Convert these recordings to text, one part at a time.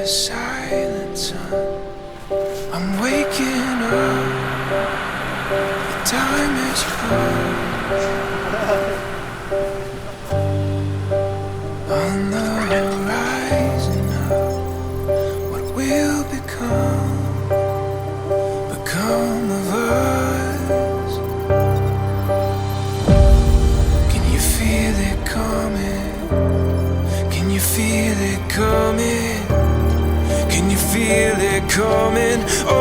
the silent sun. I'm waking up. The time has come. On the horizon of what will become of us. Can you feel it coming? Can you feel it coming? Can you feel it coming? Oh,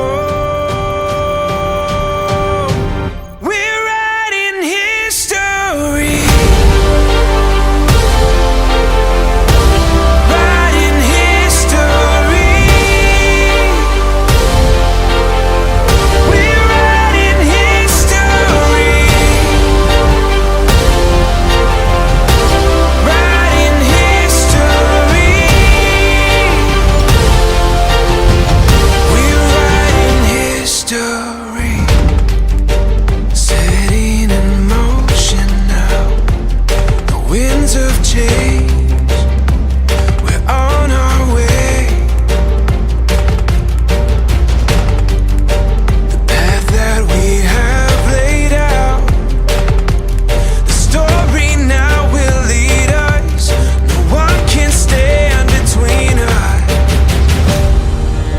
we're writing history. Writing history. We're writing history. Writing history. We're writing history. Setting in motion now. The winds of change. We're on our way. The path that we have laid out. The story now will lead us. No one can stand between us.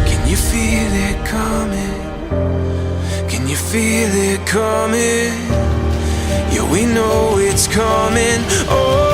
Can you feel it coming? Can you feel it coming? Yeah, we know it's coming. Oh.